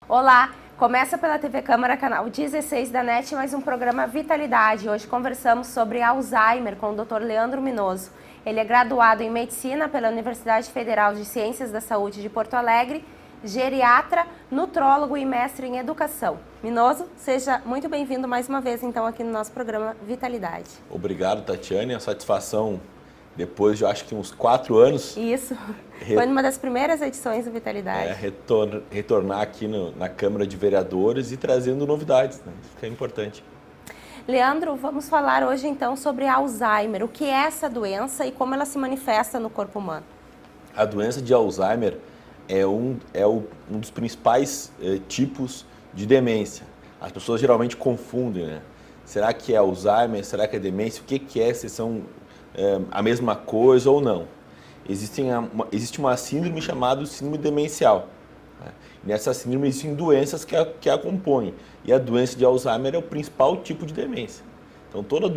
Olá, começa pela TV Câmara, canal 16 da NET, mais um programa Vitalidade. Hoje conversamos sobre Alzheimer com o Dr. Leandro Minoso. Ele é graduado em Medicina pela Universidade Federal de Ciências da Saúde de Porto Alegre, geriatra, nutrólogo e mestre em Educação. Minoso, seja muito bem-vindo mais uma vez, então, aqui no nosso programa Vitalidade. Obrigado, Tatiane. A satisfação, depois de, eu acho que uns 4 anos... Isso, foi numa das primeiras edições do Vitalidade. Retornar aqui na Câmara de Vereadores e trazendo novidades, né? Isso que é importante. Leandro, vamos falar hoje, então, sobre Alzheimer. O que é essa doença e como ela se manifesta no corpo humano? A doença de Alzheimer é um dos principais tipos de demência. As pessoas geralmente confundem, né? Será que é Alzheimer? Será que é demência? O que é? Se são a mesma coisa ou não? Existe uma síndrome chamada síndrome demencial. Né? Nessa síndrome existem doenças que a compõem. E a doença de Alzheimer é o principal tipo de demência. Então toda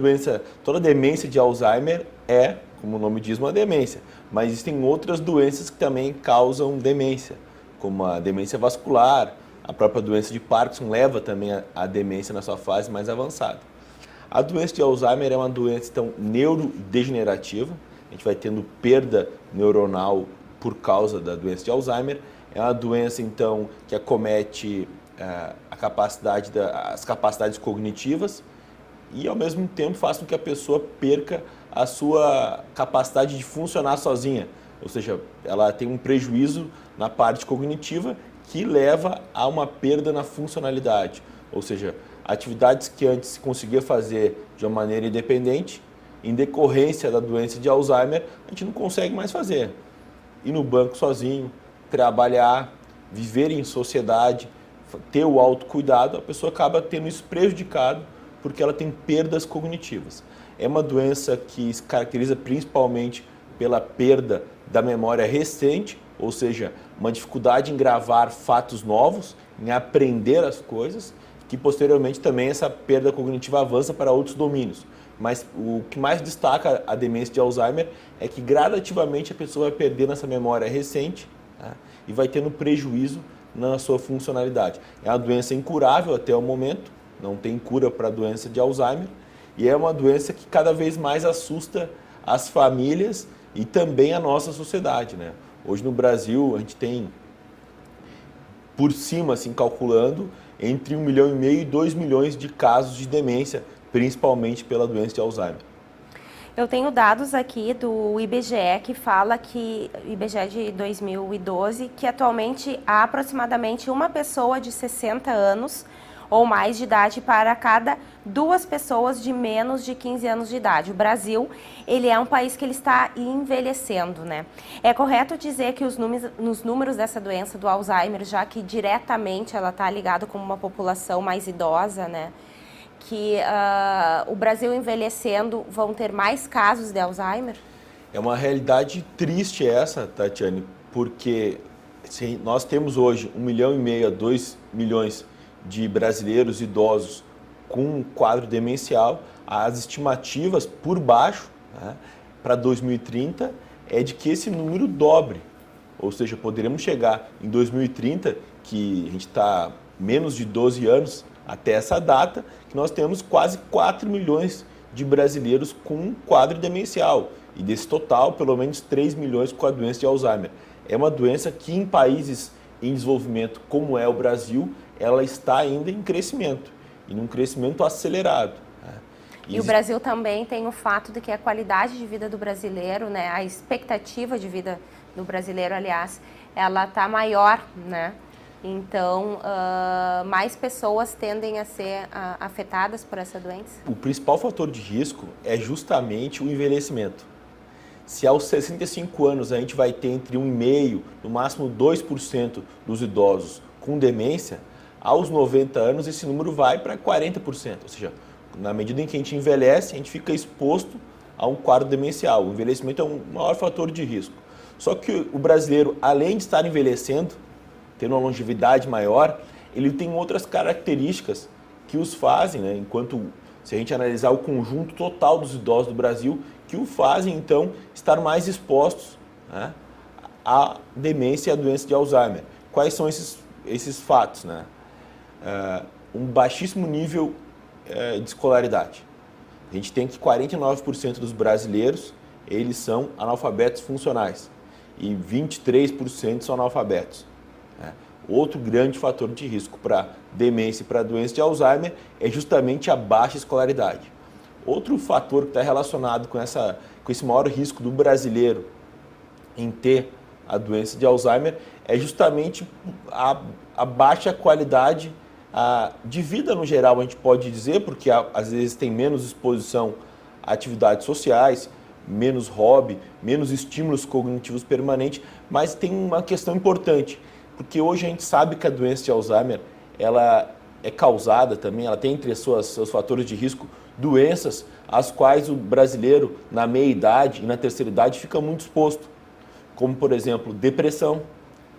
demência de Alzheimer é, como o nome diz, uma demência. Mas existem outras doenças que também causam demência, como a demência vascular, a própria doença de Parkinson leva também a demência na sua fase mais avançada. A doença de Alzheimer é uma doença, então, neurodegenerativa. A gente vai tendo perda neuronal por causa da doença de Alzheimer. É uma doença, então, que acomete as capacidades cognitivas e, ao mesmo tempo, faz com que a pessoa perca a sua capacidade de funcionar sozinha. Ou seja, ela tem um prejuízo na parte cognitiva que leva a uma perda na funcionalidade. Ou seja, atividades que antes se conseguia fazer de uma maneira independente, em decorrência da doença de Alzheimer, a gente não consegue mais fazer. Ir no banco sozinho, trabalhar, viver em sociedade, ter o autocuidado, a pessoa acaba tendo isso prejudicado porque ela tem perdas cognitivas. É uma doença que se caracteriza principalmente pela perda da memória recente, ou seja, uma dificuldade em gravar fatos novos, em aprender as coisas, que posteriormente também essa perda cognitiva avança para outros domínios. Mas o que mais destaca a demência de Alzheimer é que gradativamente a pessoa vai perdendo essa memória recente, né, e vai tendo prejuízo na sua funcionalidade. É uma doença incurável até o momento, não tem cura para a doença de Alzheimer, e é uma doença que cada vez mais assusta as famílias e também a nossa sociedade, né? Hoje no Brasil a gente tem, por cima, assim, calculando, entre 1,5 milhão e 2 milhões de casos de demência, principalmente pela doença de Alzheimer. Eu tenho dados aqui do IBGE que fala que, IBGE de 2012, que atualmente há aproximadamente uma pessoa de 60 anos ou mais de idade para cada 2 pessoas de menos de 15 anos de idade. O Brasil, ele é um país que ele está envelhecendo, né? É correto dizer que os números dessa doença do Alzheimer, já que diretamente ela está ligada com uma população mais idosa, né? Que o Brasil envelhecendo vão ter mais casos de Alzheimer? É uma realidade triste essa, Tatiane, porque nós temos hoje 1,5 milhão a 2 milhões de brasileiros idosos com um quadro demencial. As estimativas por baixo, né, para 2030 é de que esse número dobre. Ou seja, poderemos chegar em 2030, que a gente está menos de 12 anos até essa data, que nós temos quase 4 milhões de brasileiros com um quadro demencial. E desse total, pelo menos 3 milhões com a doença de Alzheimer. É uma doença que em países em desenvolvimento como é o Brasil, ela está ainda em crescimento, e num crescimento acelerado. Né? E o Brasil também tem o fato de que a qualidade de vida do brasileiro, né, a expectativa de vida do brasileiro, aliás, ela está maior, né? Então, mais pessoas tendem a ser afetadas por essa doença? O principal fator de risco é justamente o envelhecimento. Se aos 65 anos a gente vai ter entre 1,5%, no máximo 2% dos idosos com demência, aos 90 anos esse número vai para 40%. Ou seja, na medida em que a gente envelhece, a gente fica exposto a um quadro demencial. O envelhecimento é um maior fator de risco. Só que o brasileiro, além de estar envelhecendo, tendo uma longevidade maior, ele tem outras características que os fazem, né, enquanto se a gente analisar o conjunto total dos idosos do Brasil, que o fazem, então, estar mais expostos, né, à demência e à doença de Alzheimer. Quais são esses fatos? Né? Um baixíssimo nível de escolaridade. A gente tem que 49% dos brasileiros, eles são analfabetos funcionais e 23% são analfabetos. Né? Outro grande fator de risco para demência e para doença de Alzheimer é justamente a baixa escolaridade. Outro fator que está relacionado com esse maior risco do brasileiro em ter a doença de Alzheimer é justamente a baixa qualidade de vida no geral, a gente pode dizer, porque às vezes tem menos exposição a atividades sociais, menos hobby, menos estímulos cognitivos permanentes, mas tem uma questão importante, porque hoje a gente sabe que a doença de Alzheimer ela é causada também, ela tem entre seus fatores de risco doenças às quais o brasileiro na meia-idade e na terceira idade fica muito exposto, como por exemplo depressão,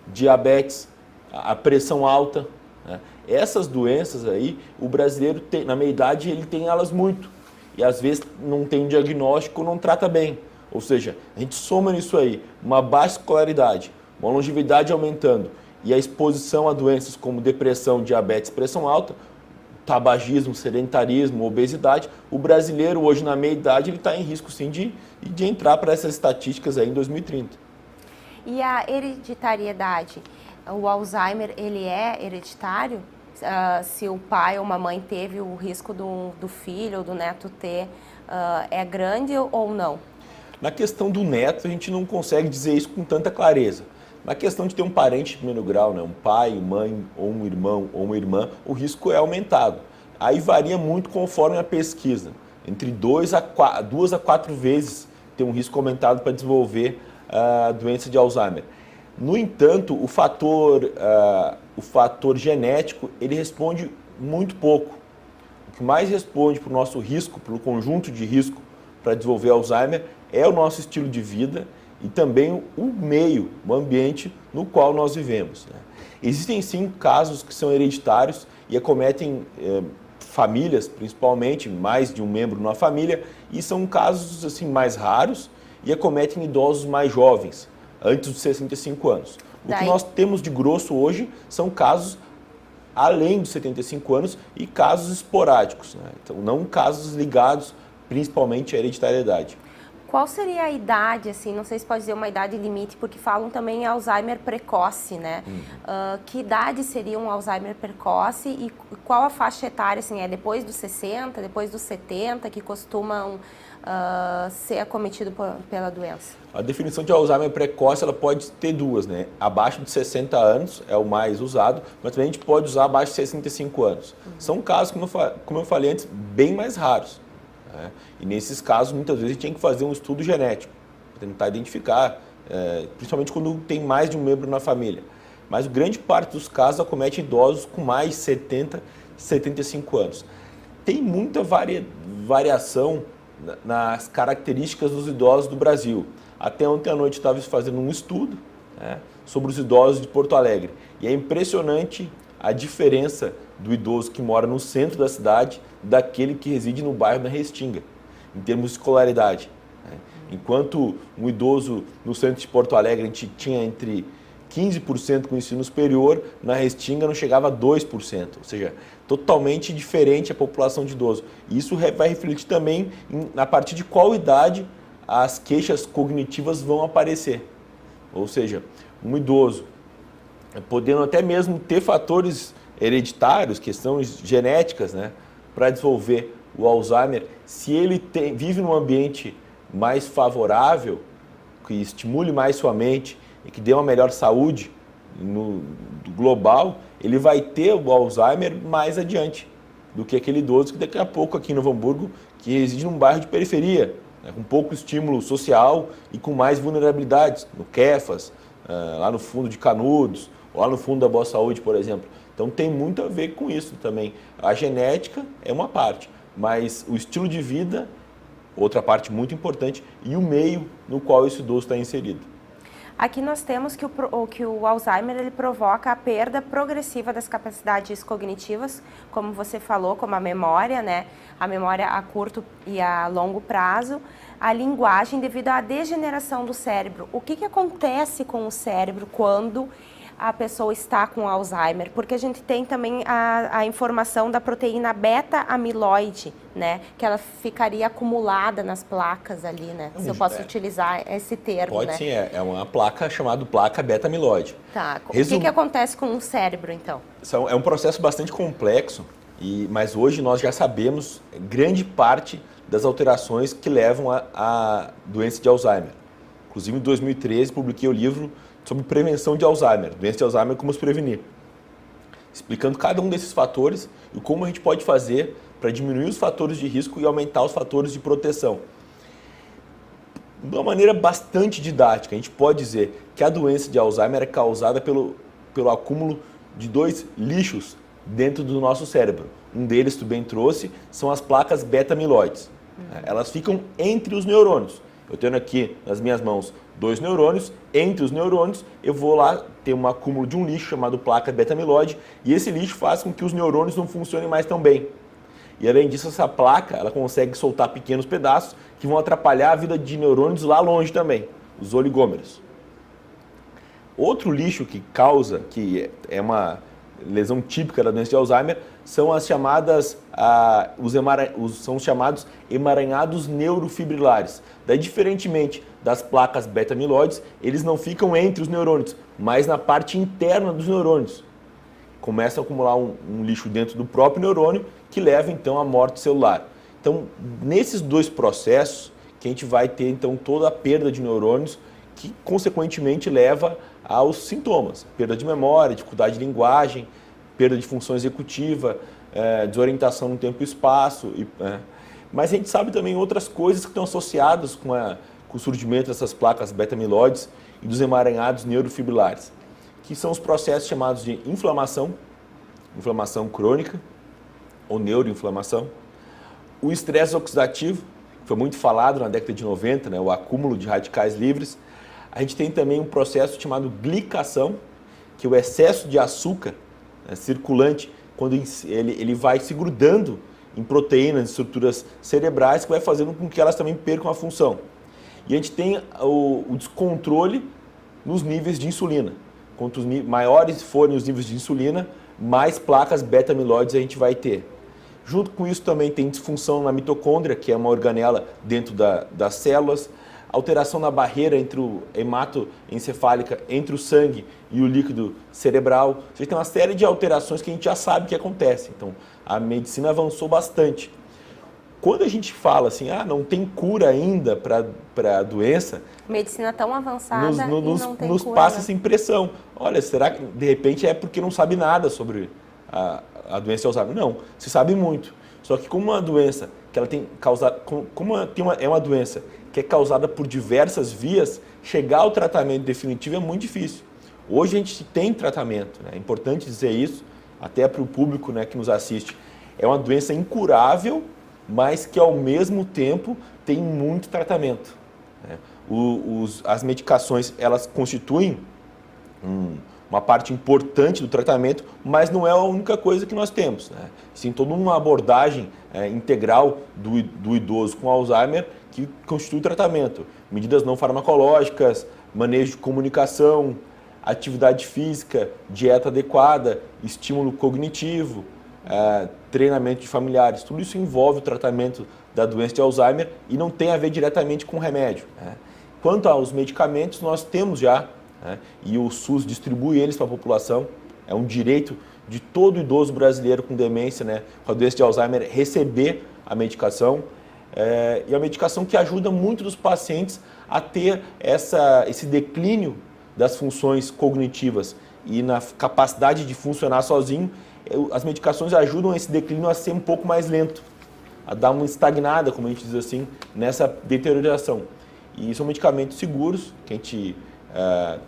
diabetes, a pressão alta. Né? Essas doenças aí, o brasileiro tem, na meia-idade ele tem elas muito e às vezes não tem diagnóstico, não trata bem. Ou seja, a gente soma nisso aí uma baixa escolaridade, uma longevidade aumentando e a exposição a doenças como depressão, diabetes, pressão alta, tabagismo, sedentarismo, obesidade, o brasileiro hoje na meia-idade ele está em risco sim de entrar para essas estatísticas aí em 2030. E a hereditariedade? O Alzheimer, ele é hereditário? Se o pai ou uma mãe teve o risco do filho ou do neto ter, é grande ou não? Na questão do neto, a gente não consegue dizer isso com tanta clareza. Na questão de ter um parente de primeiro grau, né, um pai, mãe, ou um irmão, ou uma irmã, o risco é aumentado. Aí varia muito conforme a pesquisa. Entre 2 a 4 vezes tem um risco aumentado para desenvolver a doença de Alzheimer. No entanto, o fator genético, ele responde muito pouco. O que mais responde para o nosso risco, para o conjunto de risco para desenvolver Alzheimer, é o nosso estilo de vida e também o meio, o ambiente no qual nós vivemos. Né? Existem sim casos que são hereditários e acometem famílias, principalmente, mais de um membro na família, e são casos assim, mais raros e acometem idosos mais jovens, antes dos 65 anos. O que nós temos de grosso hoje são casos além dos 75 anos e casos esporádicos, né? Então não casos ligados principalmente à hereditariedade. Qual seria a idade, assim, não sei se pode dizer uma idade limite, porque falam também em Alzheimer precoce, né? Que idade seria um Alzheimer precoce e qual a faixa etária, assim, é depois dos 60, depois dos 70 que costumam ser acometido pela doença? A definição de Alzheimer precoce ela pode ter duas, né? Abaixo de 60 anos é o mais usado, mas também a gente pode usar abaixo de 65 anos. São casos, como eu falei antes, bem mais raros. Né? E nesses casos, muitas vezes, a gente tem que fazer um estudo genético, para tentar identificar, principalmente quando tem mais de um membro na família. Mas grande parte dos casos acomete idosos com mais de 70, 75 anos. Tem muita variação nas características dos idosos do Brasil. Até ontem à noite estava fazendo um estudo, né, sobre os idosos de Porto Alegre. E é impressionante a diferença do idoso que mora no centro da cidade daquele que reside no bairro da Restinga, em termos de escolaridade. Né? Enquanto um idoso no centro de Porto Alegre a gente tinha entre 15% com ensino superior, na Restinga não chegava a 2%, ou seja, totalmente diferente a população de idoso. E isso vai refletir também a partir de qual idade as queixas cognitivas vão aparecer. Ou seja, um idoso, podendo até mesmo ter fatores hereditários, questões genéticas, né, para desenvolver o Alzheimer, se ele vive num ambiente mais favorável, que estimule mais sua mente e que dê uma melhor saúde no global, ele vai ter o Alzheimer mais adiante do que aquele idoso que daqui a pouco aqui em Novo Hamburgo, que reside num bairro de periferia, né, com pouco estímulo social e com mais vulnerabilidades, no Quefas, lá no fundo de Canudos, ou lá no fundo da Boa Saúde, por exemplo. Então tem muito a ver com isso também. A genética é uma parte, mas o estilo de vida, outra parte muito importante, e o meio no qual esse idoso está inserido. Aqui nós temos que o Alzheimer ele provoca a perda progressiva das capacidades cognitivas, como você falou, como a memória, né? A memória a curto e a longo prazo, a linguagem devido à degeneração do cérebro. O que acontece com o cérebro quando a pessoa está com Alzheimer? Porque a gente tem também a informação da proteína beta-amiloide, né? Que ela ficaria acumulada nas placas ali, né? Se eu posso utilizar esse termo, pode, né? sim, é uma placa chamada placa beta-amiloide. Tá, o que acontece com o cérebro, então? É um processo bastante complexo, mas hoje nós já sabemos grande parte das alterações que levam à doença de Alzheimer. Inclusive, em 2013, publiquei o livro sobre prevenção de Alzheimer, doença de Alzheimer, como se prevenir, explicando cada um desses fatores e como a gente pode fazer para diminuir os fatores de risco e aumentar os fatores de proteção. De uma maneira bastante didática, a gente pode dizer que a doença de Alzheimer é causada pelo acúmulo de dois lixos dentro do nosso cérebro. Um deles, tu bem trouxe, são as placas beta-amiloides. Elas ficam entre os neurônios. Eu tenho aqui nas minhas mãos 2 neurônios, entre os neurônios eu vou lá ter um acúmulo de um lixo chamado placa beta-amiloide e esse lixo faz com que os neurônios não funcionem mais tão bem. E além disso, essa placa ela consegue soltar pequenos pedaços que vão atrapalhar a vida de neurônios lá longe também, os oligômeros. Outro lixo que causa, que é uma lesão típica da doença de Alzheimer, são as chamadas, são os chamados emaranhados neurofibrilares. Daí, diferentemente das placas beta-amiloides, eles não ficam entre os neurônios, mas na parte interna dos neurônios. Começa a acumular um lixo dentro do próprio neurônio, que leva então à morte celular. Então, nesses dois processos, que a gente vai ter então toda a perda de neurônios, que consequentemente leva aos sintomas: perda de memória, dificuldade de linguagem, perda de função executiva, desorientação no tempo e espaço. Mas a gente sabe também outras coisas que estão associadas com o surgimento dessas placas beta-amiloides e dos emaranhados neurofibrilares, que são os processos chamados de inflamação crônica ou neuroinflamação, o estresse oxidativo, que foi muito falado na década de 90, né, o acúmulo de radicais livres. A gente tem também um processo chamado glicação, que é o excesso de açúcar circulante, quando ele vai se grudando em proteínas, em estruturas cerebrais, que vai fazendo com que elas também percam a função. E a gente tem o descontrole nos níveis de insulina. Quanto maiores forem os níveis de insulina, mais placas beta-amiloides a gente vai ter. Junto com isso também tem disfunção na mitocôndria, que é uma organela dentro das células, alteração na barreira entre o hematoencefálica, entre o sangue e o líquido cerebral. Você tem uma série de alterações que a gente já sabe que acontecem. Então, a medicina avançou bastante. Quando a gente fala assim, não tem cura ainda para a doença, medicina tão avançada nos passa essa impressão. Olha, será que de repente é porque não sabe nada sobre a doença de Alzheimer? Não, se sabe muito. Só que como uma doença que ela tem causado, é uma doença que é causada por diversas vias, chegar ao tratamento definitivo é muito difícil. Hoje a gente tem tratamento, né? É importante dizer isso, até para o público, né, que nos assiste. É uma doença incurável, mas que ao mesmo tempo tem muito tratamento, né? As medicações, elas constituem uma parte importante do tratamento, mas não é a única coisa que nós temos, né? Sim, toda uma abordagem integral do idoso com Alzheimer que constitui o tratamento. Medidas não farmacológicas, manejo de comunicação, atividade física, dieta adequada, estímulo cognitivo, treinamento de familiares. Tudo isso envolve o tratamento da doença de Alzheimer e não tem a ver diretamente com remédio, né? Quanto aos medicamentos, nós temos já, né, e o SUS distribui eles para a população. É um direito de todo idoso brasileiro com demência, né, com a doença de Alzheimer, receber a medicação. E a medicação que ajuda muito os pacientes a ter esse declínio das funções cognitivas e na capacidade de funcionar sozinho. As medicações ajudam esse declínio a ser um pouco mais lento, a dar uma estagnada, como a gente diz assim, nessa deterioração. E são medicamentos seguros, que a gente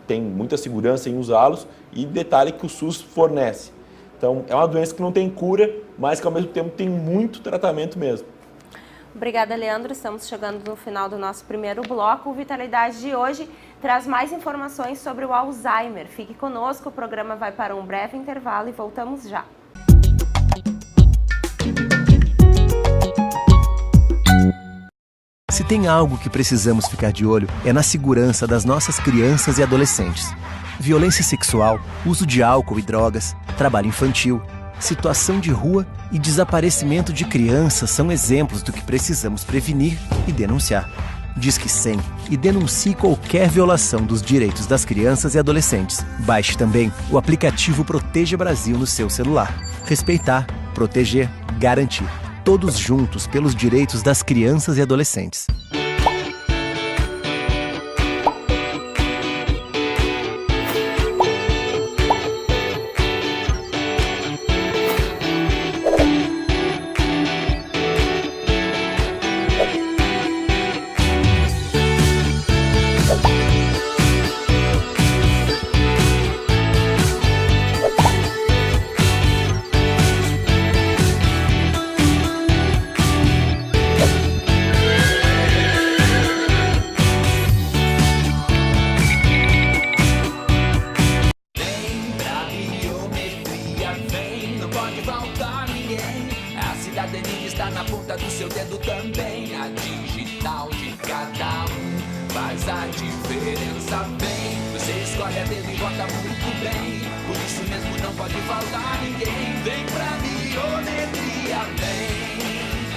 tem muita segurança em usá-los, e detalhe que o SUS fornece. Então, é uma doença que não tem cura, mas que ao mesmo tempo tem muito tratamento mesmo. Obrigada, Leandro. Estamos chegando no final do nosso primeiro bloco. O Vitalidade de hoje traz mais informações sobre o Alzheimer. Fique conosco, o programa vai para um breve intervalo e voltamos já. Se tem algo que precisamos ficar de olho, é na segurança das nossas crianças e adolescentes. Violência sexual, uso de álcool e drogas, trabalho infantil, situação de rua e desaparecimento de crianças são exemplos do que precisamos prevenir e denunciar. Disque 100 e denuncie qualquer violação dos direitos das crianças e adolescentes. Baixe também o aplicativo Proteja Brasil no seu celular. Respeitar, proteger, garantir. Todos juntos pelos direitos das crianças e adolescentes.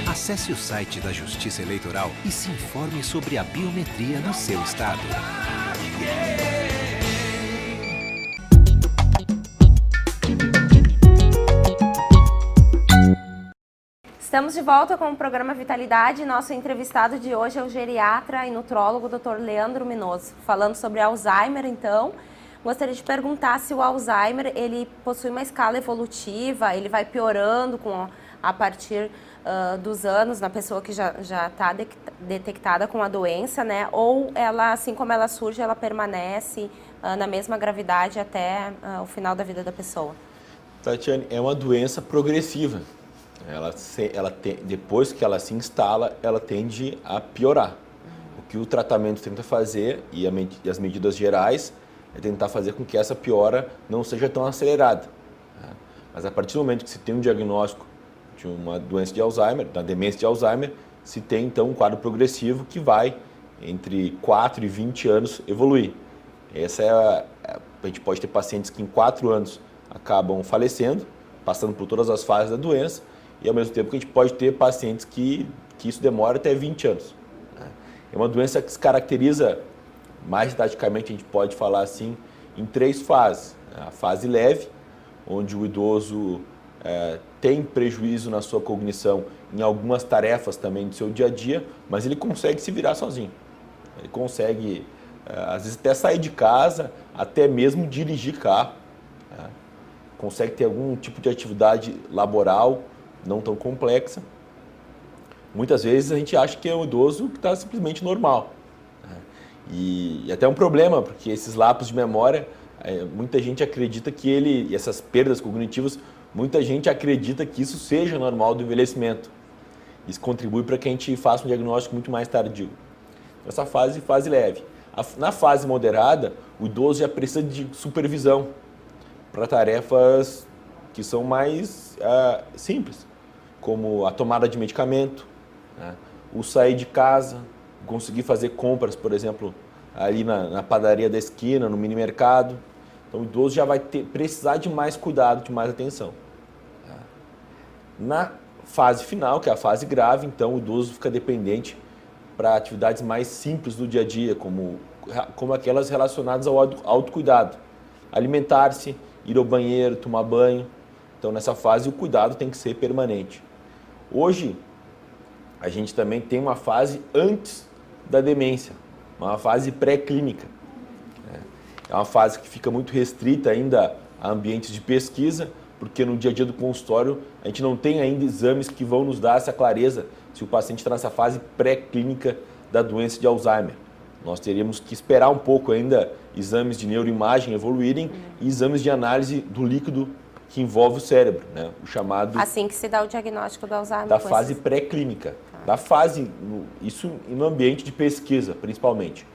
Acesse o site da Justiça Eleitoral e se informe sobre a biometria no seu estado. Estamos de volta com o programa Vitalidade. Nosso entrevistado de hoje é o geriatra e nutrólogo Dr. Leandro Minoso. Falando sobre Alzheimer, então, gostaria de perguntar se o Alzheimer ele possui uma escala evolutiva, ele vai piorando a partir dos anos na pessoa que já está detectada com a doença, né? Ou ela, assim como ela surge, ela permanece na mesma gravidade até o final da vida da pessoa? Tatiane, é uma doença progressiva. Depois que ela se instala, ela tende a piorar. O que o tratamento tenta fazer, e as medidas gerais, é tentar fazer com que essa piora não seja tão acelerada. Mas a partir do momento que se tem um diagnóstico de uma doença de Alzheimer, da demência de Alzheimer, se tem então um quadro progressivo que vai, entre 4 e 20 anos, evoluir. A gente pode ter pacientes que em 4 anos acabam falecendo, passando por todas as fases da doença, e ao mesmo tempo que a gente pode ter pacientes que isso demora até 20 anos. É uma doença que se caracteriza, mais didaticamente a gente pode falar assim, em 3 fases. A fase leve, onde o idoso tem prejuízo na sua cognição em algumas tarefas também do seu dia a dia, mas ele consegue se virar sozinho. Ele consegue, às vezes, até sair de casa, até mesmo dirigir carro. Consegue ter algum tipo de atividade laboral não tão complexa. Muitas vezes a gente acha que é um idoso que está simplesmente normal. E até um problema, porque esses lapsos de memória, muita gente acredita que e essas perdas cognitivas, muita gente acredita que isso seja normal do envelhecimento. Isso contribui para que a gente faça um diagnóstico muito mais tardio. Essa fase leve. Na fase moderada, o idoso já precisa de supervisão para tarefas que são mais simples, como a tomada de medicamento, o sair de casa, conseguir fazer compras, por exemplo, ali na padaria da esquina, no mini mercado. Então o idoso já vai precisar de mais cuidado, de mais atenção. Na fase final, que é a fase grave, então o idoso fica dependente para atividades mais simples do dia a dia, como aquelas relacionadas ao autocuidado. Alimentar-se, ir ao banheiro, tomar banho. Então nessa fase o cuidado tem que ser permanente. Hoje, a gente também tem uma fase antes da demência, uma fase pré-clínica. É uma fase que fica muito restrita ainda a ambientes de pesquisa, porque no dia a dia do consultório a gente não tem ainda exames que vão nos dar essa clareza se o paciente está nessa fase pré-clínica da doença de Alzheimer. Nós teríamos que esperar um pouco ainda exames de neuroimagem evoluírem e exames de análise do líquido que envolve o cérebro, né? O chamado... Assim que se dá o diagnóstico do Alzheimer. Da fase pré-clínica, da fase, isso no ambiente de pesquisa, principalmente.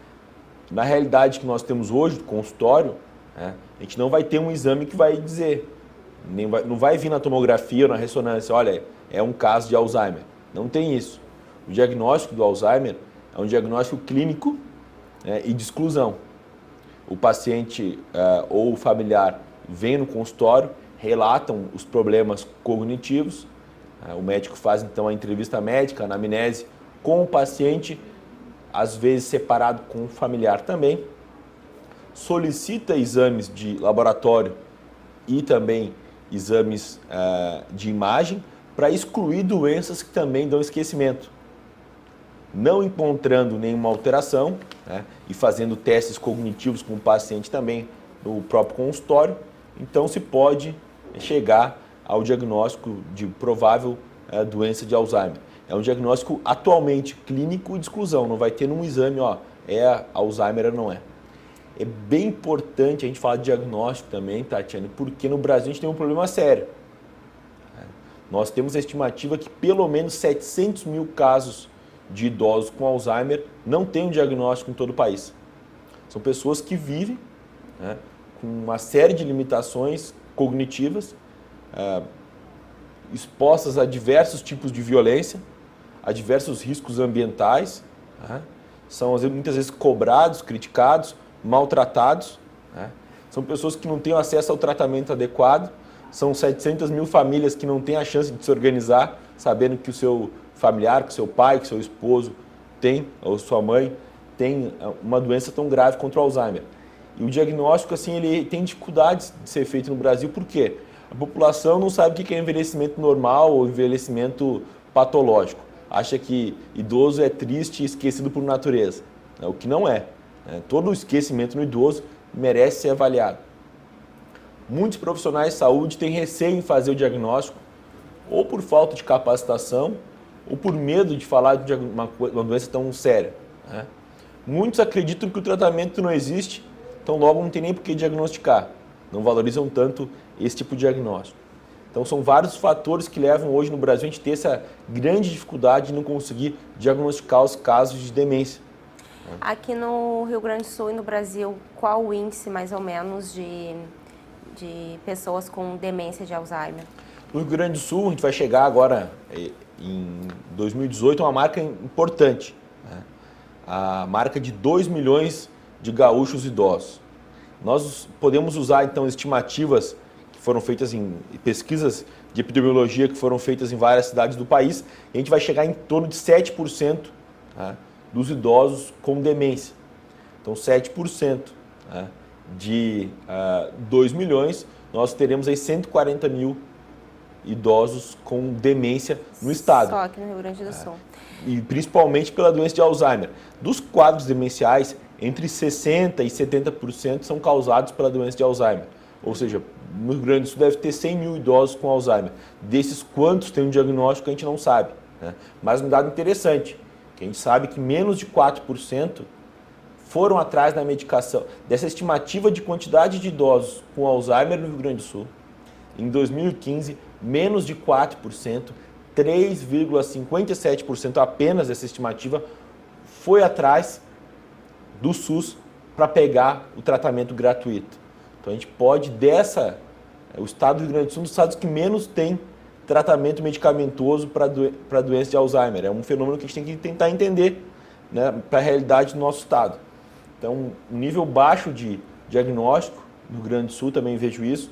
Na realidade que nós temos hoje, do consultório, né, a gente não vai ter um exame que vai dizer, não vai vir na tomografia ou na ressonância, olha, é um caso de Alzheimer. Não tem isso. O diagnóstico do Alzheimer é um diagnóstico clínico, né, e de exclusão. O paciente ou o familiar vem no consultório, relatam os problemas cognitivos, o médico faz então a entrevista médica, a anamnese com o paciente, às vezes separado com o familiar também, solicita exames de laboratório e também exames de imagem para excluir doenças que também dão esquecimento. Não encontrando nenhuma alteração, né, e fazendo testes cognitivos com o paciente também no próprio consultório, então se pode chegar ao diagnóstico de provável doença de Alzheimer. É um diagnóstico atualmente clínico de exclusão, não vai ter num exame, ó, é Alzheimer ou não é. É bem importante a gente falar de diagnóstico também, Tatiane, porque no Brasil a gente tem um problema sério. Nós temos a estimativa que pelo menos 700 mil casos de idosos com Alzheimer não têm um diagnóstico em todo o país. São pessoas que vivem, né, com uma série de limitações cognitivas, expostas a diversos tipos de violência, a diversos riscos ambientais, né? São muitas vezes cobrados, criticados, maltratados, né? São pessoas que não têm acesso ao tratamento adequado, são 700 mil famílias que não têm a chance de se organizar, sabendo que o seu familiar, que o seu pai, que o seu esposo tem, ou sua mãe, tem uma doença tão grave contra o Alzheimer. E o diagnóstico, assim, ele tem dificuldades de ser feito no Brasil, por quê? A população não sabe o que é envelhecimento normal ou envelhecimento patológico. Acha que idoso é triste e esquecido por natureza, né? O que não é. Todo o esquecimento no idoso merece ser avaliado. Muitos profissionais de saúde têm receio em fazer o diagnóstico, ou por falta de capacitação, ou por medo de falar de uma doença tão séria, né? Muitos acreditam que o tratamento não existe, então logo não tem nem por que diagnosticar. Não valorizam tanto esse tipo de diagnóstico. Então são vários fatores que levam hoje no Brasil a gente ter essa grande dificuldade de não conseguir diagnosticar os casos de demência. Aqui no Rio Grande do Sul e no Brasil, qual o índice mais ou menos de pessoas com demência de Alzheimer? No Rio Grande do Sul, a gente vai chegar agora em 2018 a uma marca importante, né? A marca de 2 milhões de gaúchos idosos. Nós podemos usar então estimativas que foram feitas em pesquisas de epidemiologia que foram feitas em várias cidades do país, e a gente vai chegar em torno de 7%, né, dos idosos com demência. Então 7%, né, de 2 milhões, nós teremos aí 140 mil idosos com demência no estado. Só aqui no Rio Grande do Sul. E principalmente pela doença de Alzheimer. Dos quadros demenciais, entre 60% e 70% são causados pela doença de Alzheimer. Ou seja, no Rio Grande do Sul deve ter 100 mil idosos com Alzheimer. Desses, quantos têm um diagnóstico a gente não sabe, né? Mas um dado interessante, que a gente sabe que menos de 4% foram atrás da medicação. Dessa estimativa de quantidade de idosos com Alzheimer no Rio Grande do Sul, em 2015, menos de 4%, 3,57% apenas dessa estimativa foi atrás do SUS para pegar o tratamento gratuito. Então a gente pode o estado do Rio Grande do Sul é um dos estados que menos tem tratamento medicamentoso para doença de Alzheimer. É um fenômeno que a gente tem que tentar entender, né, para a realidade do nosso estado. Então, um nível baixo de diagnóstico, no Rio Grande do Sul também vejo isso,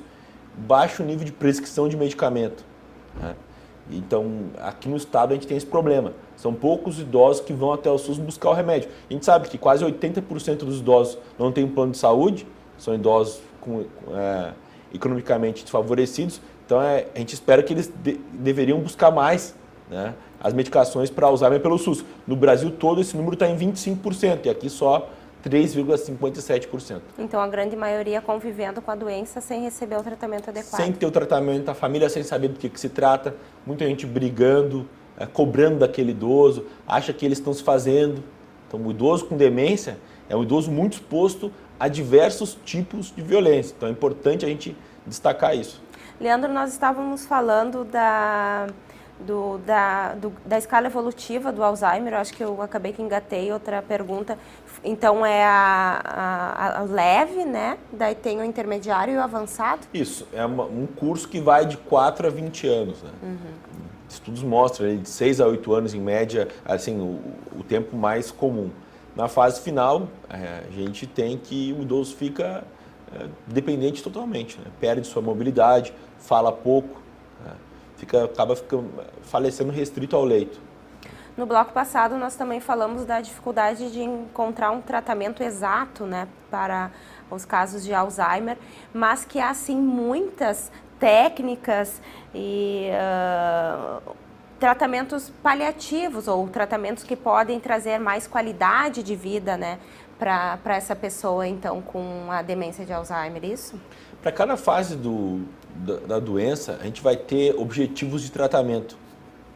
baixo nível de prescrição de medicamento, né? Então, aqui no estado a gente tem esse problema. São poucos idosos que vão até o SUS buscar o remédio. A gente sabe que quase 80% dos idosos não têm um plano de saúde, são idosos economicamente desfavorecidos, então a gente espera que eles deveriam buscar mais, né, as medicações para Alzheimer pelo SUS. No Brasil todo esse número está em 25% e aqui só 3,57%. Então a grande maioria convivendo com a doença sem receber o tratamento adequado. Sem ter o tratamento, a família sem saber do que se trata, muita gente brigando, cobrando daquele idoso, acha que eles estão se fazendo. Então o idoso com demência é um idoso muito exposto a diversos tipos de violência. Então é importante a gente destacar isso. Leandro, nós estávamos falando da escala evolutiva do Alzheimer, eu acho que eu acabei que engatei outra pergunta. Então é a leve, né? Daí tem o intermediário e o avançado? Isso, é um curso que vai de 4 a 20 anos, né? Estudos mostram aí, de 6 a 8 anos em média, assim, o tempo mais comum. Na fase final, a gente tem que o idoso fica dependente totalmente, né? Perde sua mobilidade, fala pouco, né? Acaba falecendo restrito ao leito. No bloco passado, nós também falamos da dificuldade de encontrar um tratamento exato, né, para os casos de Alzheimer, mas que há, sim, muitas técnicas e tratamentos paliativos ou tratamentos que podem trazer mais qualidade de vida, né, para essa pessoa, então, com a demência de Alzheimer, isso? Para cada fase da doença, a gente vai ter objetivos de tratamento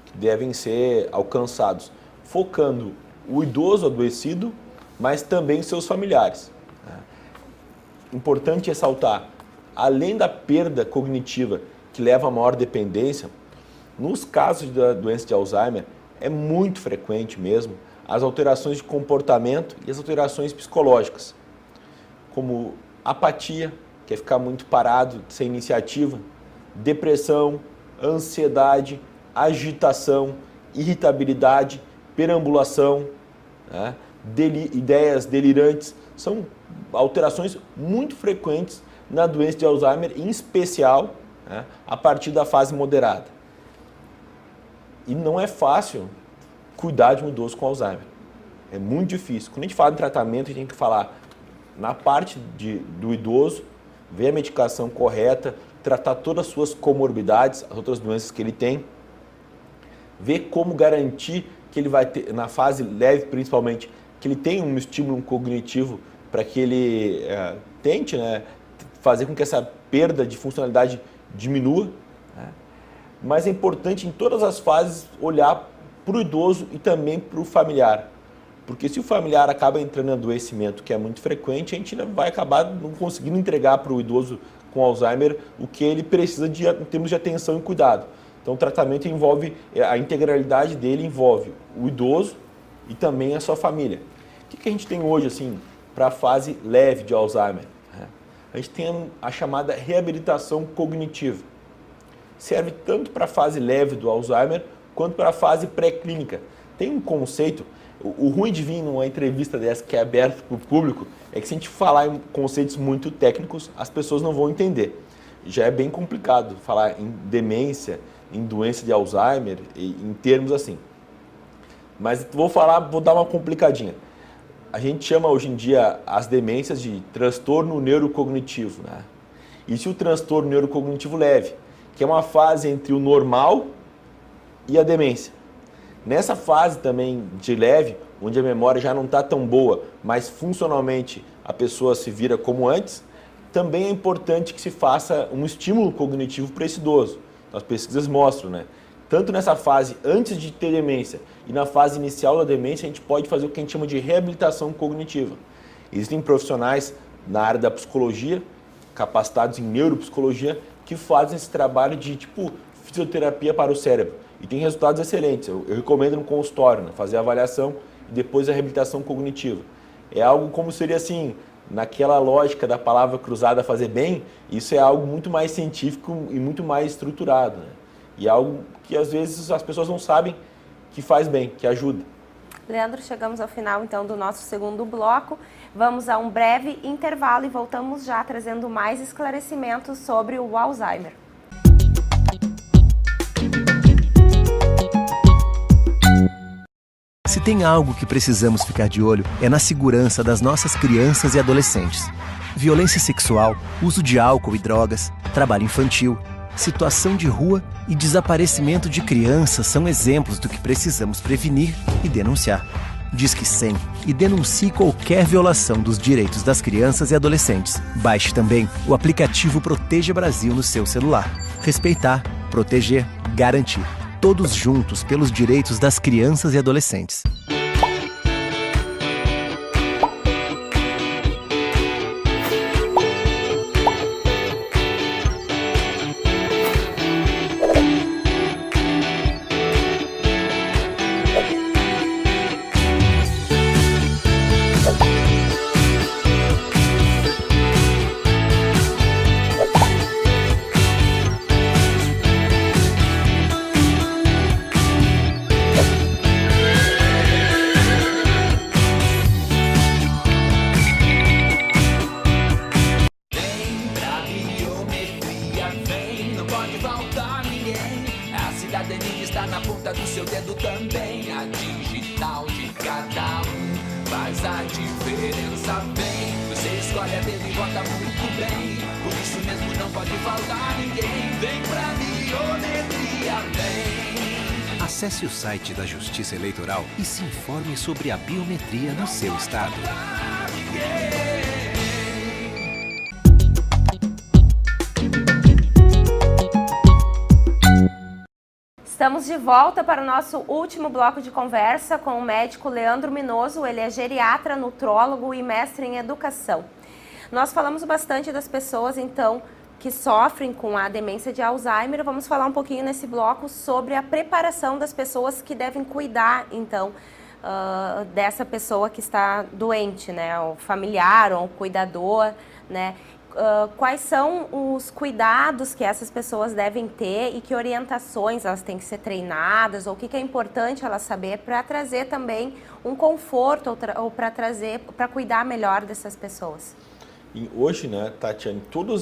que devem ser alcançados, focando o idoso adoecido, mas também seus familiares. Importante ressaltar, além da perda cognitiva que leva a maior dependência, nos casos da doença de Alzheimer, é muito frequente mesmo as alterações de comportamento e as alterações psicológicas, como apatia, que é ficar muito parado, sem iniciativa, depressão, ansiedade, agitação, irritabilidade, perambulação, né? Ideias delirantes. São alterações muito frequentes na doença de Alzheimer, em especial, né, a partir da fase moderada. E não é fácil cuidar de um idoso com Alzheimer. É muito difícil. Quando a gente fala em tratamento, a gente tem que falar na parte do idoso, ver a medicação correta, tratar todas as suas comorbidades, as outras doenças que ele tem, ver como garantir que ele vai ter, na fase leve principalmente, que ele tenha um estímulo cognitivo para que ele tente, né, fazer com que essa perda de funcionalidade diminua, né? Mas é importante em todas as fases olhar para o idoso e também para o familiar. Porque se o familiar acaba entrando em adoecimento, que é muito frequente, a gente vai acabar não conseguindo entregar para o idoso com Alzheimer o que ele precisa em termos de atenção e cuidado. Então o tratamento envolve, a integralidade dele envolve o idoso e também a sua família. O que a gente tem hoje assim para a fase leve de Alzheimer? A gente tem a chamada reabilitação cognitiva. Serve tanto para a fase leve do Alzheimer quanto para a fase pré-clínica. Tem um conceito, o ruim de vir numa entrevista dessa que é aberta para o público, é que se a gente falar em conceitos muito técnicos, as pessoas não vão entender. Já é bem complicado falar em demência, em doença de Alzheimer, em termos assim. Mas vou dar uma complicadinha. A gente chama hoje em dia as demências de transtorno neurocognitivo, né? E se o transtorno neurocognitivo leve, que é uma fase entre o normal e a demência. Nessa fase também de leve, onde a memória já não está tão boa, mas funcionalmente a pessoa se vira como antes, também é importante que se faça um estímulo cognitivo para esse idoso. As pesquisas mostram, né? Tanto nessa fase antes de ter demência e na fase inicial da demência, a gente pode fazer o que a gente chama de reabilitação cognitiva. Existem profissionais na área da psicologia, capacitados em neuropsicologia, que fazem esse trabalho de tipo fisioterapia para o cérebro. E tem resultados excelentes. Eu recomendo no consultório, né, fazer a avaliação e depois a reabilitação cognitiva. É algo como seria assim, naquela lógica da palavra cruzada fazer bem, isso é algo muito mais científico e muito mais estruturado, né? E é algo que às vezes as pessoas não sabem que faz bem, que ajuda. Leandro, chegamos ao final então do nosso segundo bloco. Vamos a um breve intervalo e voltamos já trazendo mais esclarecimentos sobre o Alzheimer. Se tem algo que precisamos ficar de olho, é na segurança das nossas crianças e adolescentes. Violência sexual, uso de álcool e drogas, trabalho infantil, situação de rua e desaparecimento de crianças são exemplos do que precisamos prevenir e denunciar. Disque 100 e denuncie qualquer violação dos direitos das crianças e adolescentes. Baixe também o aplicativo Proteja Brasil no seu celular. Respeitar, proteger, garantir. Todos juntos pelos direitos das crianças e adolescentes. faz a diferença vem. Você escolhe a dedo e vota muito bem. Por isso mesmo não pode faltar ninguém. Vem pra biometria, vem. Acesse o site da Justiça Eleitoral e se informe sobre a biometria no seu estado. Estamos de volta para o nosso último bloco de conversa com o médico Leandro Minoso. Ele é geriatra, nutrólogo e mestre em educação. Nós falamos bastante das pessoas, então, que sofrem com a demência de Alzheimer. Vamos falar um pouquinho nesse bloco sobre a preparação das pessoas que devem cuidar, então, dessa pessoa que está doente, né? O familiar ou o cuidador, né? Quais são os cuidados que essas pessoas devem ter e que orientações elas têm que ser treinadas, ou o que é importante elas saber para trazer também um conforto ou para cuidar melhor dessas pessoas? E hoje, né, Tatiane, tudo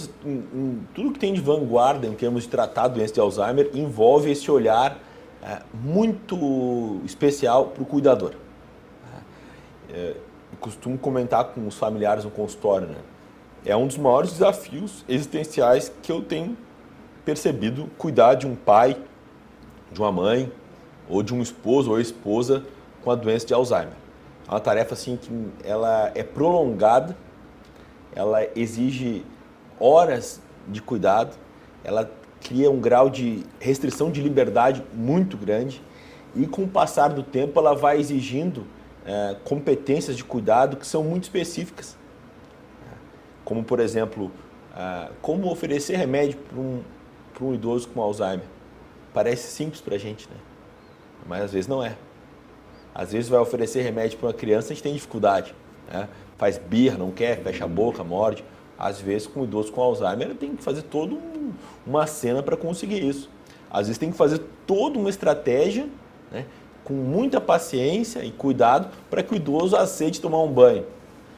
que tem de vanguarda em termos de tratar a doença de Alzheimer envolve esse olhar muito especial para o cuidador. Costumo comentar com os familiares no consultório, né? É um dos maiores desafios existenciais que eu tenho percebido, cuidar de um pai, de uma mãe, ou de um esposo ou esposa com a doença de Alzheimer. É uma tarefa assim que ela é prolongada, ela exige horas de cuidado, ela cria um grau de restrição de liberdade muito grande e com o passar do tempo ela vai exigindo competências de cuidado que são muito específicas. Como, por exemplo, como oferecer remédio para um idoso com Alzheimer. Parece simples para a gente, né? Mas às vezes não é. Às vezes vai oferecer remédio para uma criança, a gente tem dificuldade, né? Faz birra, não quer, fecha a boca, morde. Às vezes, com um idoso com Alzheimer, tem que fazer toda uma cena para conseguir isso. Às vezes tem que fazer toda uma estratégia, né, com muita paciência e cuidado para que o idoso aceite tomar um banho.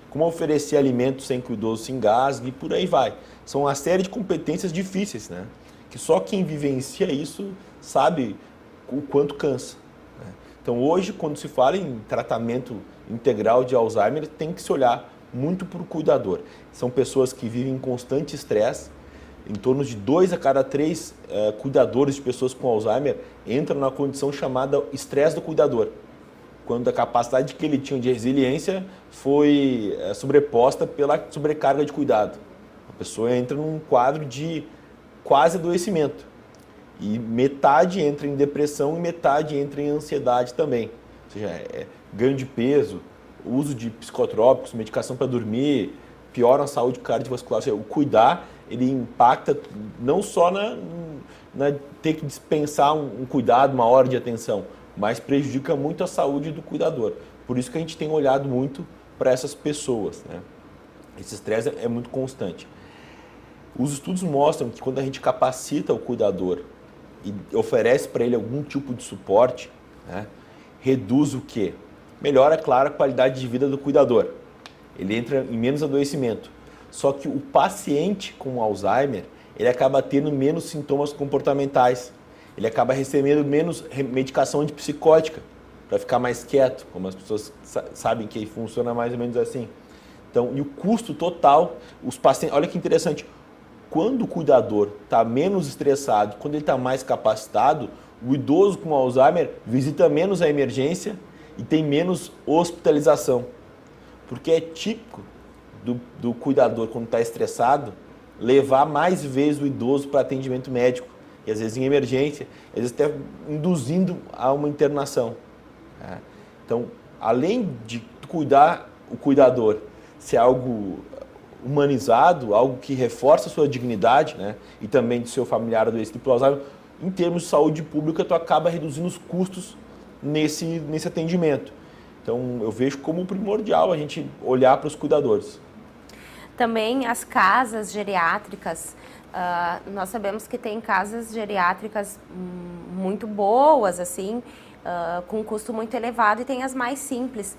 Como oferecer alimentos sem que o idoso se engasgue e por aí vai. São uma série de competências difíceis, né? Que só quem vivencia isso sabe o quanto cansa, né? Então hoje, quando se fala em tratamento integral de Alzheimer, tem que se olhar muito para o cuidador. São pessoas que vivem em constante estresse. Em torno de 2 a cada 3 cuidadores de pessoas com Alzheimer entram na condição chamada estresse do cuidador, quando a capacidade que ele tinha de resiliência foi sobreposta pela sobrecarga de cuidado. A pessoa entra num quadro de quase adoecimento. E metade entra em depressão e metade entra em ansiedade também. Ou seja, ganho de peso, uso de psicotrópicos, medicação para dormir, piora a saúde cardiovascular. Ou seja, o cuidar, ele impacta não só na ter que dispensar um cuidado, uma hora de atenção, mas prejudica muito a saúde do cuidador. Por isso que a gente tem olhado muito para essas pessoas, né? Esse estresse é muito constante. Os estudos mostram que quando a gente capacita o cuidador e oferece para ele algum tipo de suporte, né, reduz o quê? Melhora, claro, a qualidade de vida do cuidador. Ele entra em menos adoecimento. Só que o paciente com Alzheimer, ele acaba tendo menos sintomas comportamentais. Ele acaba recebendo menos medicação antipsicótica para ficar mais quieto, como as pessoas sabem que funciona mais ou menos assim. Então, e o custo total, os pacientes, olha que interessante, quando o cuidador está menos estressado, quando ele está mais capacitado, o idoso com Alzheimer visita menos a emergência e tem menos hospitalização. Porque é típico do cuidador, quando está estressado, levar mais vezes o idoso para atendimento médico. E às vezes em emergência, às vezes até induzindo a uma internação. Então, além de cuidar o cuidador ser algo humanizado, algo que reforça a sua dignidade, né, e também do seu familiar adoecido por Alzheimer, em termos de saúde pública, tu acaba reduzindo os custos nesse atendimento. Então, eu vejo como primordial a gente olhar para os cuidadores. Também as casas geriátricas. Nós sabemos que tem casas geriátricas muito boas, assim, com um custo muito elevado, e tem as mais simples.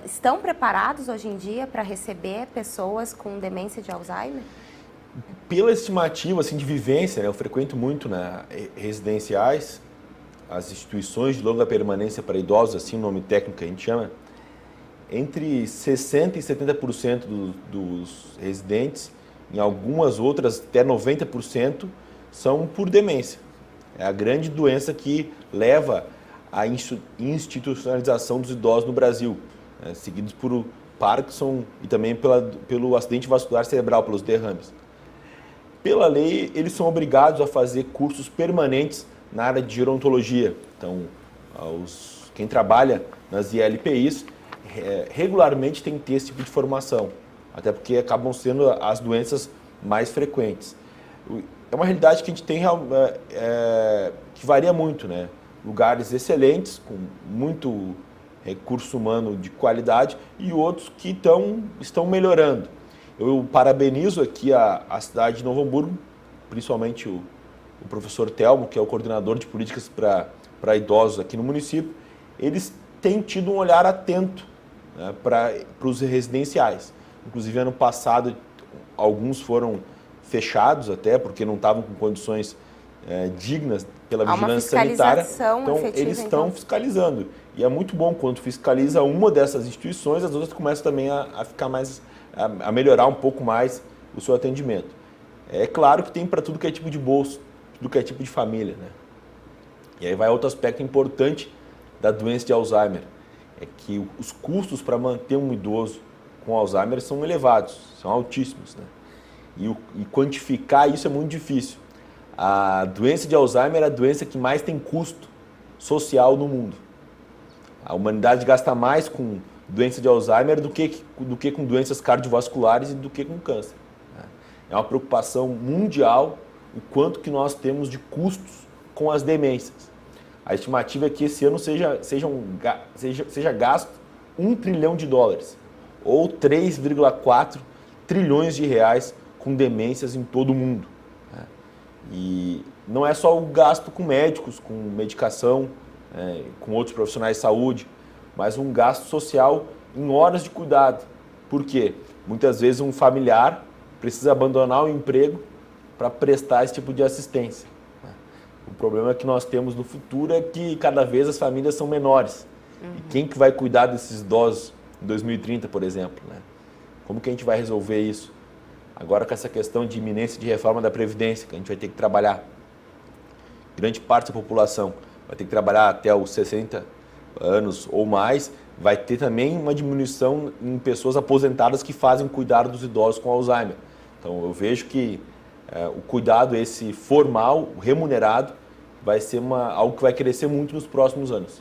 Estão preparados hoje em dia para receber pessoas com demência de Alzheimer? Pela estimativa assim, de vivência, né, eu frequento muito, né, residenciais, as instituições de longa permanência para idosos, assim o nome técnico que a gente chama, entre 60% e 70% dos residentes, em algumas outras até 90%, são por demência. É a grande doença que leva à institucionalização dos idosos no Brasil, né, seguidos por Parkinson e também pelo acidente vascular cerebral, pelos derrames. Pela lei, eles são obrigados a fazer cursos permanentes na área de gerontologia. Então, quem trabalha nas ILPIs regularmente tem que ter esse tipo de formação, até porque acabam sendo as doenças mais frequentes. É uma realidade que a gente tem que varia muito, né? Lugares excelentes, com muito recurso humano de qualidade, e outros que estão melhorando. Eu parabenizo aqui a cidade de Novo Hamburgo, principalmente o professor Telmo, que é o coordenador de políticas para idosos aqui no município. Eles têm tido um olhar atento, né, para os residenciais. Inclusive, ano passado, alguns foram fechados até, porque não estavam com condições dignas pela vigilância sanitária. Então, eles estão fiscalizando. E é muito bom quando fiscaliza uma dessas instituições, as outras começam também a ficar mais, a melhorar um pouco mais o seu atendimento. É claro que tem para tudo que é tipo de bolso, tudo que é tipo de família, né? E aí vai outro aspecto importante da doença de Alzheimer, é que os custos para manter um idoso com Alzheimer são elevados, são altíssimos, né? E quantificar isso é muito difícil. A doença de Alzheimer é a doença que mais tem custo social no mundo. A humanidade gasta mais com doença de Alzheimer do que com doenças cardiovasculares e do que com câncer. É uma preocupação mundial o quanto que nós temos de custos com as demências. A estimativa é que esse ano seja gasto $1 trilhão, ou 3,4 trilhões de reais com demências em todo o mundo. E não é só o gasto com médicos, com medicação, com outros profissionais de saúde, mas um gasto social em horas de cuidado. Por quê? Muitas vezes um familiar precisa abandonar o emprego para prestar esse tipo de assistência. O problema que nós temos no futuro é que cada vez as famílias são menores. E quem que vai cuidar desses idosos em 2030, por exemplo, né? Como que a gente vai resolver isso? Agora com essa questão de iminência de reforma da Previdência, que a gente vai ter que trabalhar. Grande parte da população vai ter que trabalhar até os 60 anos ou mais. Vai ter também uma diminuição em pessoas aposentadas que fazem cuidar dos idosos com Alzheimer. Então eu vejo que o cuidado esse formal, remunerado, vai ser algo que vai crescer muito nos próximos anos.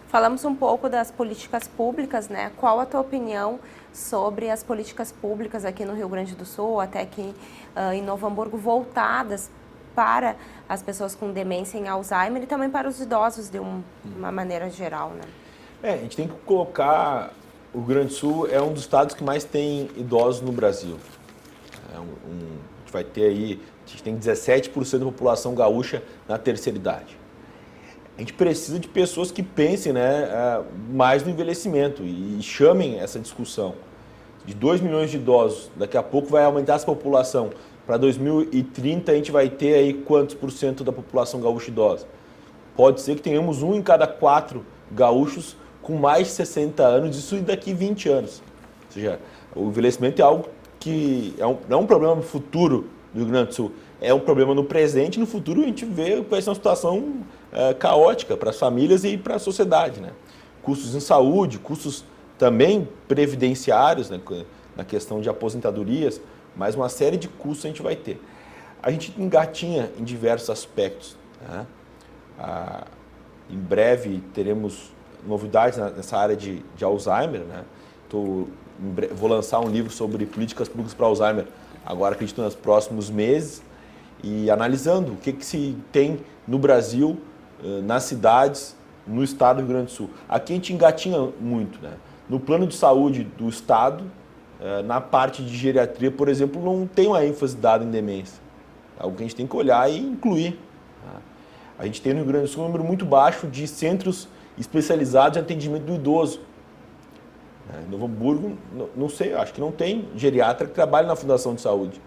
Falamos um pouco das políticas públicas, né? Qual a tua opinião sobre as políticas públicas aqui no Rio Grande do Sul, até aqui em Novo Hamburgo, voltadas para as pessoas com demência em Alzheimer e também para os idosos de uma maneira geral, né? A gente tem que colocar, o Rio Grande do Sul é um dos estados que mais tem idosos no Brasil. A gente vai ter aí, a gente tem 17% da população gaúcha na terceira idade. A gente precisa de pessoas que pensem, né, mais no envelhecimento e chamem essa discussão. De 2 milhões de idosos, daqui a pouco vai aumentar essa população. Para 2030 a gente vai ter aí quantos por cento da população gaúcha idosa? Pode ser que tenhamos 1 em cada 4 gaúchos com mais de 60 anos, isso daqui 20 anos. Ou seja, o envelhecimento é algo que não é um problema no futuro do Rio Grande do Sul, é um problema no presente e no futuro a gente vê que vai ser uma situação caótica para as famílias e para a sociedade, né? Custos em saúde, custos também previdenciários, né, na questão de aposentadorias, mas uma série de custos a gente vai ter. A gente engatinha em diversos aspectos, né? Em breve teremos novidades nessa área de Alzheimer, né? Vou lançar um livro sobre políticas públicas para Alzheimer, agora acredito nos próximos meses, e analisando o que se tem no Brasil, nas cidades, no estado do Rio Grande do Sul. Aqui a gente engatinha muito, né? No plano de saúde do estado, na parte de geriatria, por exemplo, não tem uma ênfase dada em demência. É algo que a gente tem que olhar e incluir. A gente tem no Rio Grande do Sul um número muito baixo de centros especializados em atendimento do idoso. Em Novo Hamburgo, não sei, acho que não tem geriatra que trabalhe na Fundação de Saúde.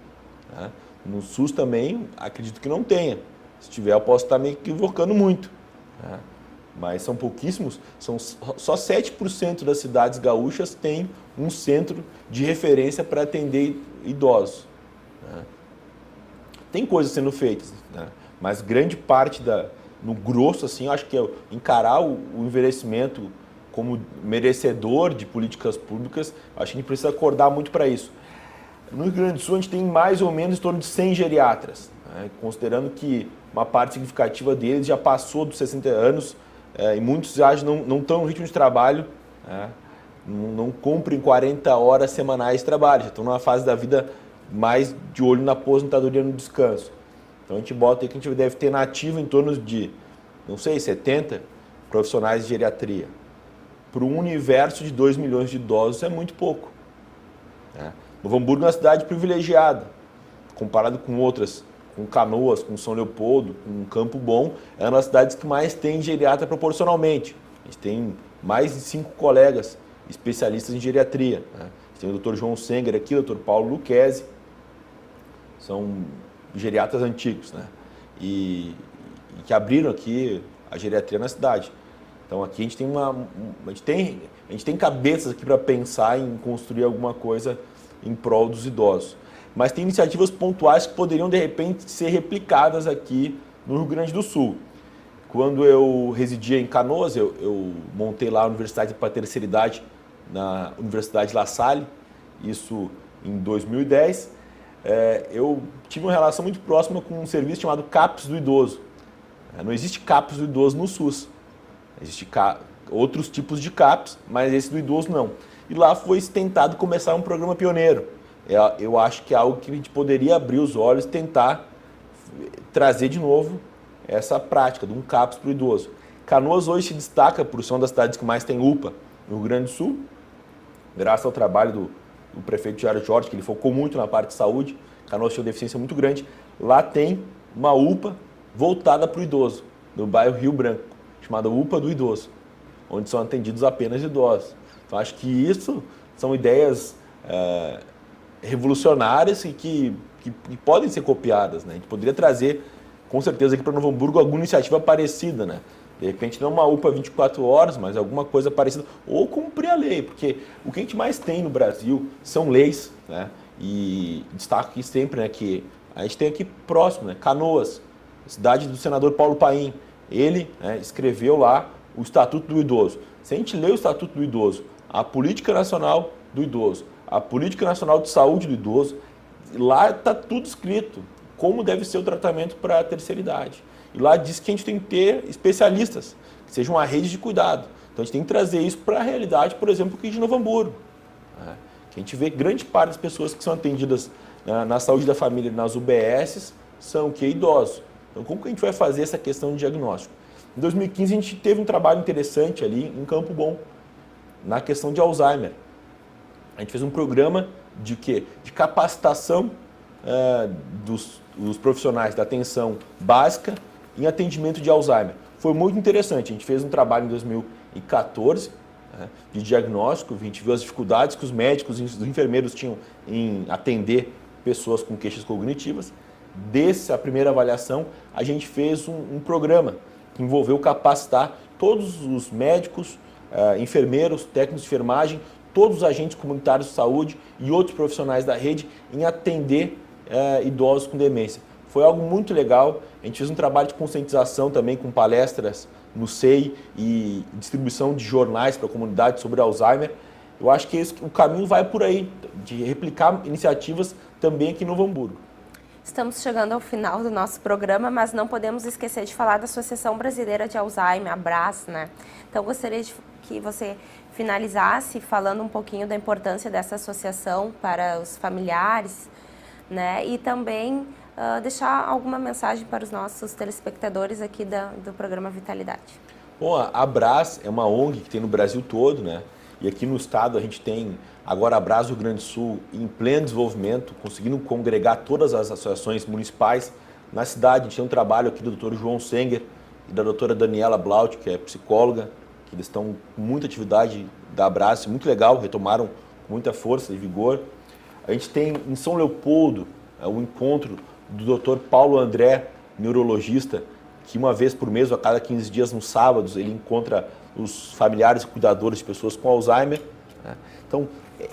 No SUS também, acredito que não tenha. Se tiver, eu posso estar me equivocando muito. mas são pouquíssimos, só 7% das cidades gaúchas têm um centro de referência para atender idosos. Né? Tem coisas sendo feitas, né? Mas grande parte, no grosso, assim, eu acho que é encarar o envelhecimento como merecedor de políticas públicas, acho que a gente precisa acordar muito para isso. No Rio Grande do Sul, a gente tem mais ou menos em torno de 100 geriatras, né? Considerando que uma parte significativa deles já passou dos 60 anos, e muitos já não estão no ritmo de trabalho, né? Não cumprem 40 horas semanais de trabalho, já estão numa fase da vida mais de olho na aposentadoria e no descanso. Então a gente bota aí que a gente deve ter na ativa em torno de, não sei, 70 profissionais de geriatria. Para um universo de 2 milhões de idosos é muito pouco. Né? Novo Hamburgo é uma cidade privilegiada, comparado com outras, com Canoas, com São Leopoldo, com Campo Bom, é uma das cidades que mais tem geriatra proporcionalmente. A gente tem mais de 5 colegas especialistas em geriatria. Né? A gente tem o Dr. João Senger aqui, o Dr. Paulo Luquezzi, são geriatras antigos, né? E que abriram aqui a geriatria na cidade. Então aqui a gente tem cabeças aqui para pensar em construir alguma coisa em prol dos idosos. Mas tem iniciativas pontuais que poderiam de repente ser replicadas aqui no Rio Grande do Sul. Quando eu residia em Canoas, eu montei lá a Universidade para a Terceira Idade na Universidade La Salle, isso em 2010. Eu tive uma relação muito próxima com um serviço chamado CAPS do Idoso. Não existe CAPS do Idoso no SUS. Existem outros tipos de CAPS, mas esse do idoso não. E lá foi tentado começar um programa pioneiro. Eu acho que é algo que a gente poderia abrir os olhos e tentar trazer de novo essa prática de um CAPS para o idoso. Canoas hoje se destaca por ser uma das cidades que mais tem UPA no Rio Grande do Sul, graças ao trabalho do prefeito Jair Jorge, que ele focou muito na parte de saúde. Canoas tinha uma deficiência muito grande. Lá tem uma UPA voltada para o idoso, no bairro Rio Branco, chamada UPA do Idoso, onde são atendidos apenas idosos. Então, acho que isso são ideias revolucionárias e que podem ser copiadas, né? A gente poderia trazer, com certeza, aqui para Novo Hamburgo alguma iniciativa parecida, né? De repente, não uma UPA 24 horas, mas alguma coisa parecida. Ou cumprir a lei, porque o que a gente mais tem no Brasil são leis, né? E destaco aqui sempre, né, que a gente tem aqui próximo, né, Canoas, cidade do senador Paulo Paim. Ele, né, escreveu lá o Estatuto do Idoso. Se a gente lê o Estatuto do Idoso, a Política Nacional do Idoso, a Política Nacional de Saúde do Idoso, lá está tudo escrito, como deve ser o tratamento para a terceira idade. E lá diz que a gente tem que ter especialistas, que sejam uma rede de cuidado. Então a gente tem que trazer isso para a realidade, por exemplo, aqui de Novo Hamburgo. Né? Que a gente vê grande parte das pessoas que são atendidas na saúde da família, nas UBSs, são que idosos. Então como que a gente vai fazer essa questão de diagnóstico? Em 2015 a gente teve um trabalho interessante ali em Campo Bom, na questão de Alzheimer. A gente fez um programa de capacitação dos profissionais da atenção básica em atendimento de Alzheimer. Foi muito interessante. A gente fez um trabalho em 2014 de diagnóstico, a gente viu as dificuldades que os médicos e os enfermeiros tinham em atender pessoas com queixas cognitivas. Dessa primeira avaliação, a gente fez um programa que envolveu capacitar todos os médicos, enfermeiros, técnicos de enfermagem, todos os agentes comunitários de saúde e outros profissionais da rede em atender idosos com demência. Foi algo muito legal. A gente fez um trabalho de conscientização também com palestras no SEI e distribuição de jornais para a comunidade sobre Alzheimer. Eu acho que o caminho vai por aí, de replicar iniciativas também aqui em Novo Hamburgo. Estamos chegando ao final do nosso programa, mas não podemos esquecer de falar da Associação Brasileira de Alzheimer, a BRAS, né? Então, gostaria que você finalizasse falando um pouquinho da importância dessa associação para os familiares, né? E também deixar alguma mensagem para os nossos telespectadores aqui do programa Vitalidade. Bom, a BRAS é uma ONG que tem no Brasil todo, né? E aqui no estado a gente tem agora a BRAS Rio Grande do Sul em pleno desenvolvimento, conseguindo congregar todas as associações municipais. Na cidade a gente tem um trabalho aqui do Dr. João Senger e da doutora Daniela Blaut, que é psicóloga, que eles estão com muita atividade da BRAS, muito legal, retomaram com muita força e vigor. A gente tem em São Leopoldo o encontro do Dr. Paulo André, neurologista, que uma vez por mês ou a cada 15 dias, nos sábados, ele encontra os familiares e cuidadores de pessoas com Alzheimer. Né? Então,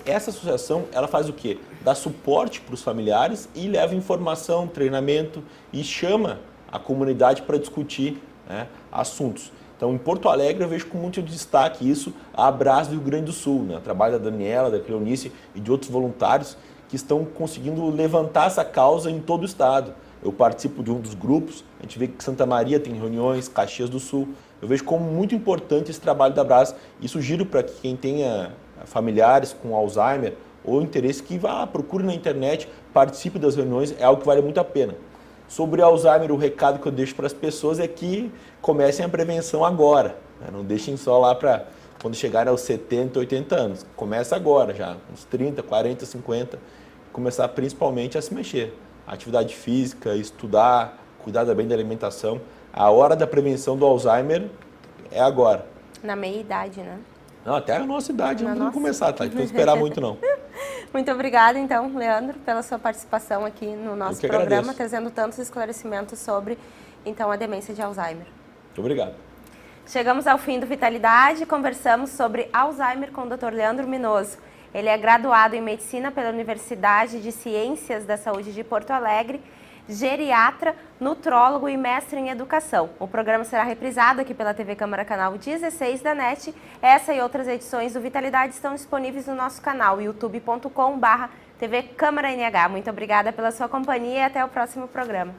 essa associação, ela faz o quê? Dá suporte para os familiares e leva informação, treinamento e chama a comunidade para discutir, né, assuntos. Então, em Porto Alegre, eu vejo com muito destaque isso, a Abras do Rio Grande do Sul, né? O trabalho da Daniela, da Cleonice e de outros voluntários que estão conseguindo levantar essa causa em todo o estado. Eu participo de um dos grupos, a gente vê que Santa Maria tem reuniões, Caxias do Sul. Eu vejo como muito importante esse trabalho da Abras e sugiro para que quem tenha familiares com Alzheimer ou interesse que vá, procure na internet, participe das reuniões, é algo que vale muito a pena. Sobre Alzheimer, o recado que eu deixo para as pessoas é que comecem a prevenção agora, né? Não deixem só lá para quando chegarem aos 70, 80 anos. Começa agora já, uns 30, 40, 50, começar principalmente a se mexer. Atividade física, estudar, cuidar bem da alimentação. A hora da prevenção do Alzheimer é agora. Na meia-idade, né? Não, até a nossa idade, não vamos começar, tá? Não esperar muito, não. Muito obrigada, então, Leandro, pela sua participação aqui no nosso programa, agradeço. trazendo tantos esclarecimentos sobre, então, a demência de Alzheimer. Muito obrigado. Chegamos ao fim do Vitalidade, conversamos sobre Alzheimer com o Dr. Leandro Minoso. Ele é graduado em Medicina pela Universidade de Ciências da Saúde de Porto Alegre, geriatra, nutrólogo e mestre em educação. O programa será reprisado aqui pela TV Câmara Canal 16 da NET. Essa e outras edições do Vitalidade estão disponíveis no nosso canal youtube.com/TV Câmara NH. Muito obrigada pela sua companhia e até o próximo programa.